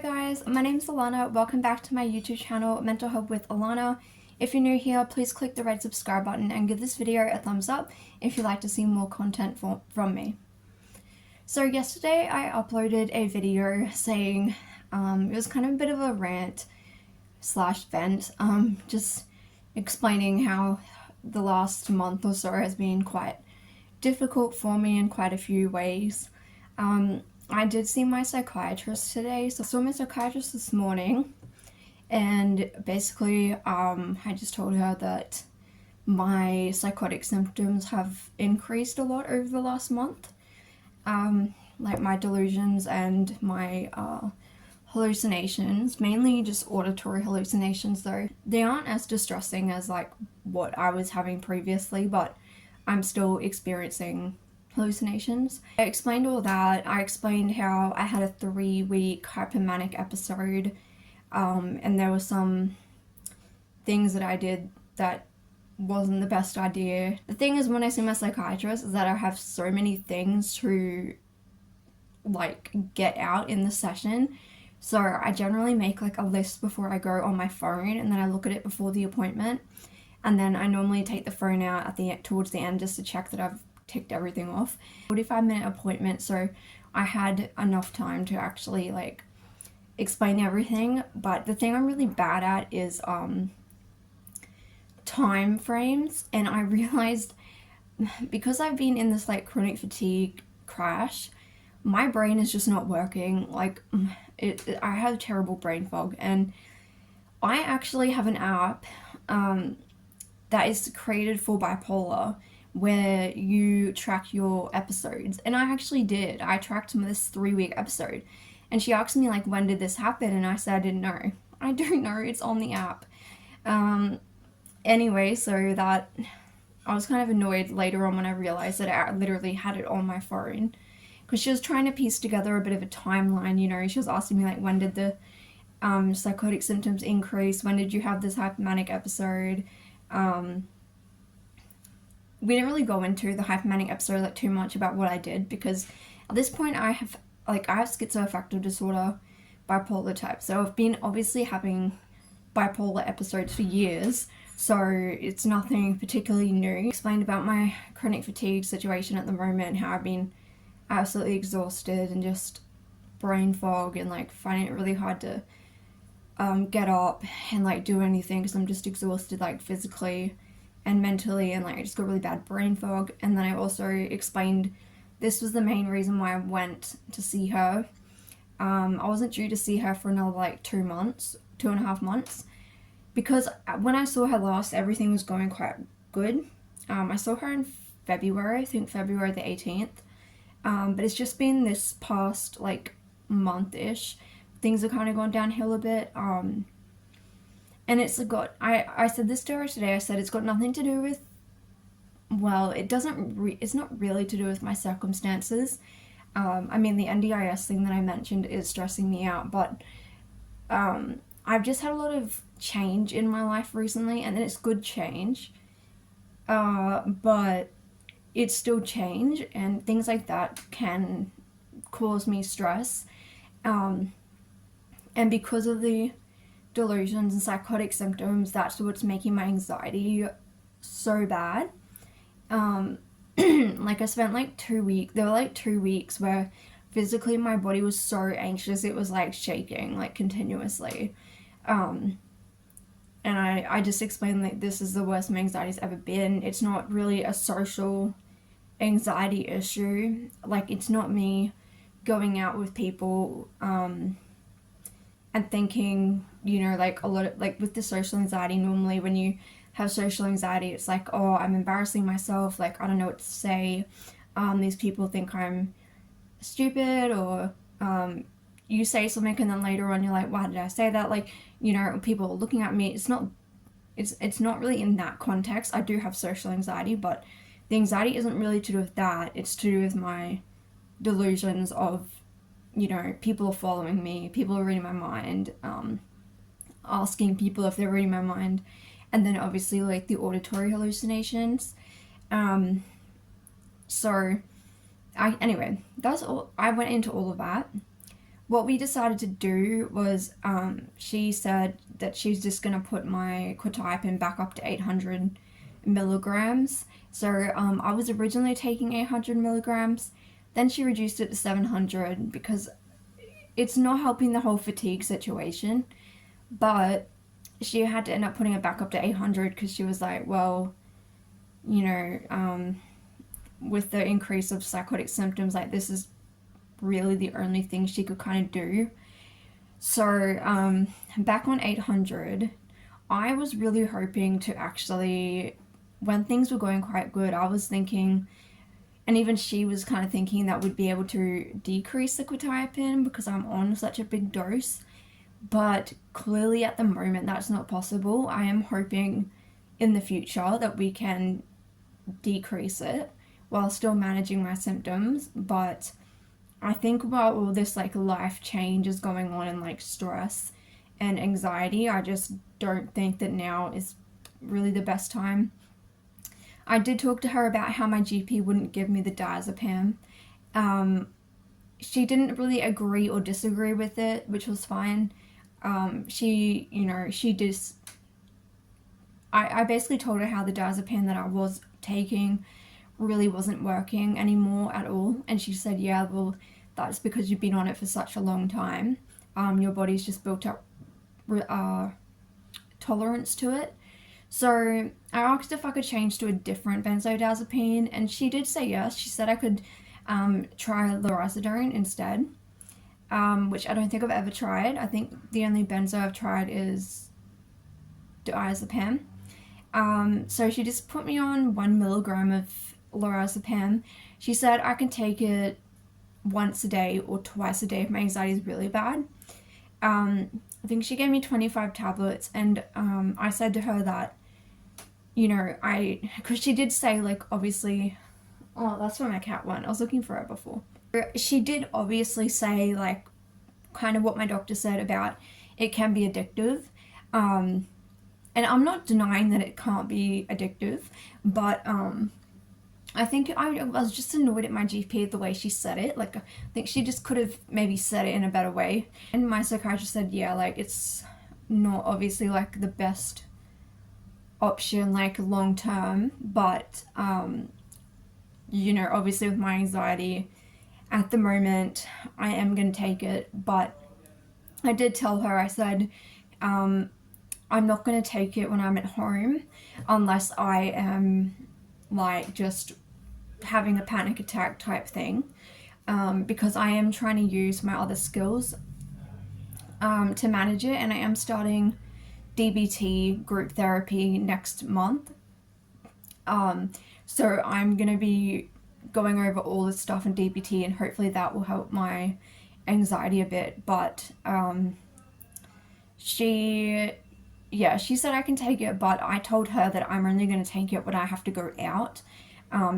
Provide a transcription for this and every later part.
guys, my name is Alana. Welcome back to my YouTube channel, Mental Health with Alana. If you're new here, please click the red subscribe button and give this video a thumbs up if you'd like to see more content from me. So yesterday I uploaded a video saying, it was kind of a bit of a rant slash vent, just explaining how the last month or so has been quite difficult for me in quite a few ways. I did see my psychiatrist today, so I saw my psychiatrist this morning, and basically I just told her that my psychotic symptoms have increased a lot over the last month, like my delusions and my hallucinations, mainly just auditory hallucinations though. They aren't as distressing as like what I was having previously, but I'm still experiencing hallucinations. I explained all that. I explained how I had a 3-week hypomanic episode, and there were some things that I did that wasn't the best idea. The thing is, when I see my psychiatrist, is that I have so many things to like get out in the session. So I generally make like a list before I go on my phone, and then I look at it before the appointment, and then I normally take the phone out at towards the end just to check that I've ticked everything off. 45-minute appointment, so I had enough time to actually like explain everything. But the thing I'm really bad at is time frames, and I realized because I've been in this like chronic fatigue crash, my brain is just not working. Like I have terrible brain fog, and I actually have an app that is created for bipolar, where you track your episodes. And I actually did. I tracked this 3-week episode. And she asked me like, when did this happen? And I said, I didn't know. I don't know, it's on the app. Anyway, so that, I was kind of annoyed later on when I realized that I literally had it on my phone. Because she was trying to piece together a bit of a timeline, you know. She was asking me like, when did the psychotic symptoms increase? When did you have this hypomanic episode? We didn't really go into the hypomanic episode like too much about what I did, because at this point I have schizoaffective disorder, bipolar type. So I've been obviously having bipolar episodes for years, so it's nothing particularly new. I explained about my chronic fatigue situation at the moment, how I've been absolutely exhausted and just brain fog, and like finding it really hard to get up and like do anything because I'm just exhausted, like physically and mentally, and like I just got really bad brain fog. And then I also explained this was the main reason why I went to see her. I wasn't due to see her for another like 2.5 months, because when I saw her last, everything was going quite good. I saw her in February, I think February the 18th, but it's just been this past like month-ish, things have kind of gone downhill a bit. And it's got, I said this to her today, I said it's got nothing to do with, well, it's not really to do with my circumstances. I mean, the NDIS thing that I mentioned is stressing me out, but I've just had a lot of change in my life recently, and it's good change, but it's still change, and things like that can cause me stress, and because of the delusions and psychotic symptoms, that's what's making my anxiety so bad. Like I spent like 2 weeks, there were like 2 weeks where physically my body was so anxious, it was like shaking like continuously. And I just explained like this is the worst my anxiety's ever been. It's not really a social anxiety issue, like it's not me going out with people and thinking, you know, like a lot of, like with the social anxiety, normally when you have social anxiety, it's like, oh, I'm embarrassing myself, like I don't know what to say, these people think I'm stupid, or you say something and then later on you're like, why did I say that, like, you know, people are looking at me. It's not really in that context. I do have social anxiety, but the anxiety isn't really to do with that, it's to do with my delusions of, you know, people are following me, people are reading my mind, asking people if they're reading my mind, and then obviously like the auditory hallucinations. So anyway, that's all. I went into all of that. what we decided to do was she said that she's just going to put my quetiapine back up to 800 milligrams. So I was originally taking 800 milligrams, then she reduced it to 700 because it's not helping the whole fatigue situation. But she had to end up putting it back up to 800 because she was like, well, you know, with the increase of psychotic symptoms, like this is really the only thing she could kind of do. So back on 800, I was really hoping to actually, when things were going quite good, I was thinking, and even she was kind of thinking that we'd be able to decrease the quetiapine because I'm on such a big dose. But clearly at the moment that's not possible. I am hoping in the future that we can decrease it while still managing my symptoms. But I think about all this like life change is going on and like stress and anxiety, I just don't think that now is really the best time. I did talk to her about how my GP wouldn't give me the diazepam. She didn't really agree or disagree with it, which was fine. She just, I basically told her how the diazepam that I was taking really wasn't working anymore at all. And she said, yeah, well, that's because you've been on it for such a long time. Your body's just built up tolerance to it. So I asked if I could change to a different benzodiazepine, and she did say yes. She said I could try lorazepam instead, which I don't think I've ever tried. I think the only benzo I've tried is diazepam. So she just put me on 1 milligram of lorazepam. She said I can take it once a day or twice a day if my anxiety is really bad. I think she gave me 25 tablets, and I said to her that, because she did say, like, obviously, oh, that's where my cat went. I was looking for her before. She did obviously say, like, kind of what my doctor said about it can be addictive. And I'm not denying that it can't be addictive, but I think I was just annoyed at my GP the way she said it. Like, I think she just could have maybe said it in a better way. And my psychiatrist said, yeah, like, it's not obviously, like, the best option, like, long term, but, obviously with my anxiety at the moment, I am going to take it. But I did tell her, I said, I'm not going to take it when I'm at home unless I am, like, just having a panic attack type thing, because I am trying to use my other skills to manage it, and I am starting DBT group therapy next month. So I'm going to be going over all this stuff in DBT, and hopefully that will help my anxiety a bit. But she said I can take it, but I told her that I'm only going to take it when I have to go out,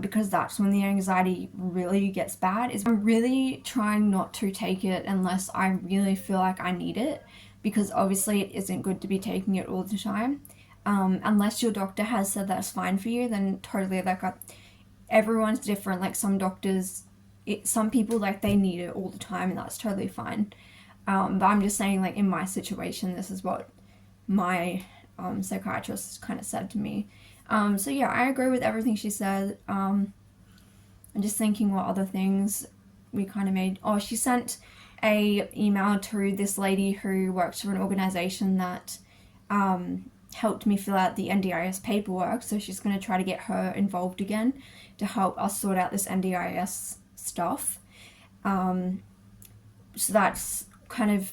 because that's when the anxiety really gets bad. I'm really trying not to take it unless I really feel like I need it, because obviously it isn't good to be taking it all the time. Unless your doctor has said that's fine for you, then totally, like, everyone's different. Like, some doctors, some people, like, they need it all the time, and that's totally fine. But I'm just saying, like, in my situation, this is what my psychiatrist kind of said to me. So yeah, I agree with everything she said. I'm just thinking what other things we kind of made. Oh, she sent a email to this lady who works for an organization that helped me fill out the NDIS paperwork, so she's going to try to get her involved again to help us sort out this NDIS stuff. So that's kind of,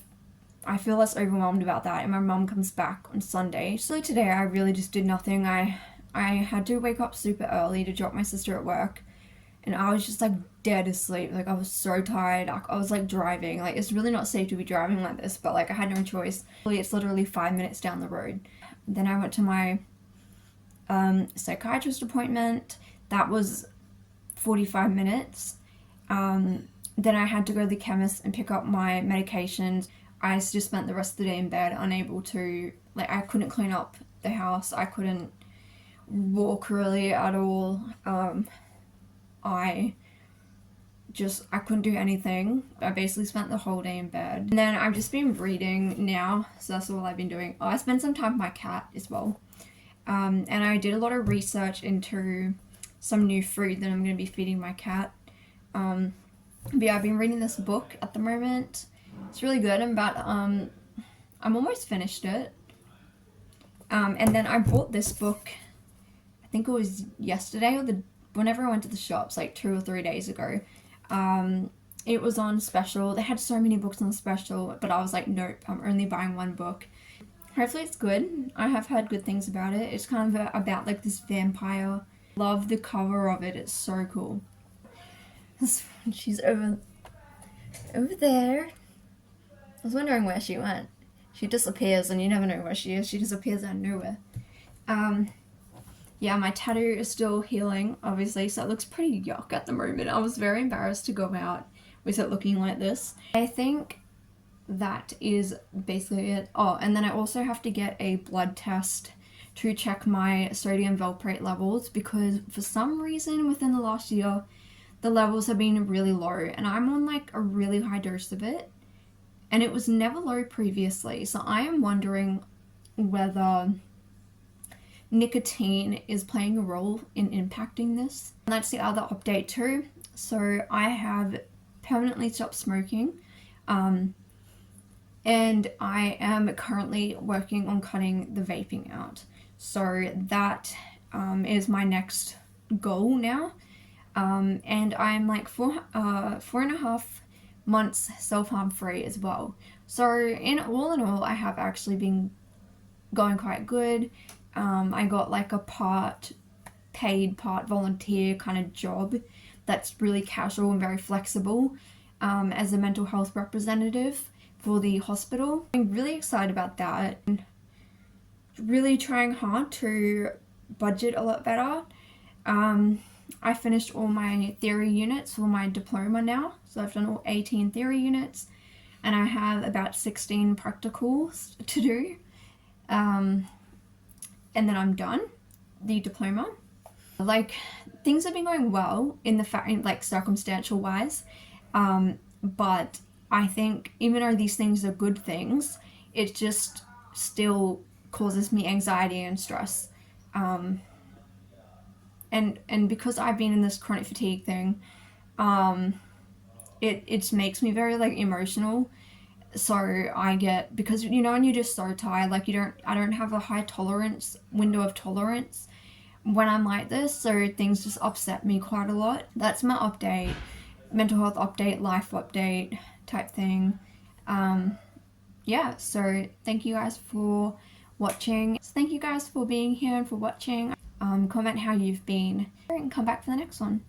I feel less overwhelmed about that, and my mum comes back on Sunday. So today I really just did nothing. I had to wake up super early to drop my sister at work, and I was just like dead asleep. Like, I was so tired. I was like driving. Like, it's really not safe to be driving like this, but like I had no choice. It's literally 5 minutes down the road. Then I went to my psychiatrist appointment. That was 45 minutes. Then I had to go to the chemist and pick up my medications. I just spent the rest of the day in bed, unable to, like, I couldn't clean up the house. I couldn't walk really at all. I I couldn't do anything. I basically spent the whole day in bed. And then I've just been reading now, so that's all I've been doing. Oh, I spent some time with my cat as well. And I did a lot of research into some new food that I'm going to be feeding my cat. But yeah, I've been reading this book at the moment. It's really good. I'm almost finished it. And then I bought this book, I think it was yesterday or whenever I went to the shops, like 2 or 3 days ago. It was on special. They had so many books on special, but I was like, nope, I'm only buying one book. Hopefully it's good. I have heard good things about it. It's kind of about like this vampire. Love the cover of it. It's so cool. She's over there. I was wondering where she went. She disappears and you never know where she is. She disappears out of nowhere. Yeah, my tattoo is still healing, obviously, so it looks pretty yuck at the moment. I was very embarrassed to go out with it looking like this. I think that is basically it. Oh, and then I also have to get a blood test to check my sodium valproate levels, because for some reason within the last year, the levels have been really low, and I'm on like a really high dose of it, and it was never low previously, so I am wondering whether nicotine is playing a role in impacting this. And that's the other update too. So I have permanently stopped smoking, and I am currently working on cutting the vaping out. So that is my next goal now. And I'm like 4.5 months self-harm free as well. So in all, I have actually been going quite good. I got like a part paid, part volunteer kind of job that's really casual and very flexible as a mental health representative for the hospital. I'm really excited about that. Really trying hard to budget a lot better. I finished all my theory units for my diploma now, so I've done all 18 theory units, and I have about 16 practicals to do. And then I'm done the diploma. Like, things have been going well in the fact, like circumstantial wise, but I think even though these things are good things, it just still causes me anxiety and stress. And because I've been in this chronic fatigue thing, it makes me very like emotional. So I get, because you know when you're just so tired, like I don't have a high window of tolerance when I'm like this, so things just upset me quite a lot. That's my update, mental health update, life update type thing. Yeah, so thank you guys for watching. Thank you guys for being here and for watching. Comment how you've been, and come back for the next one.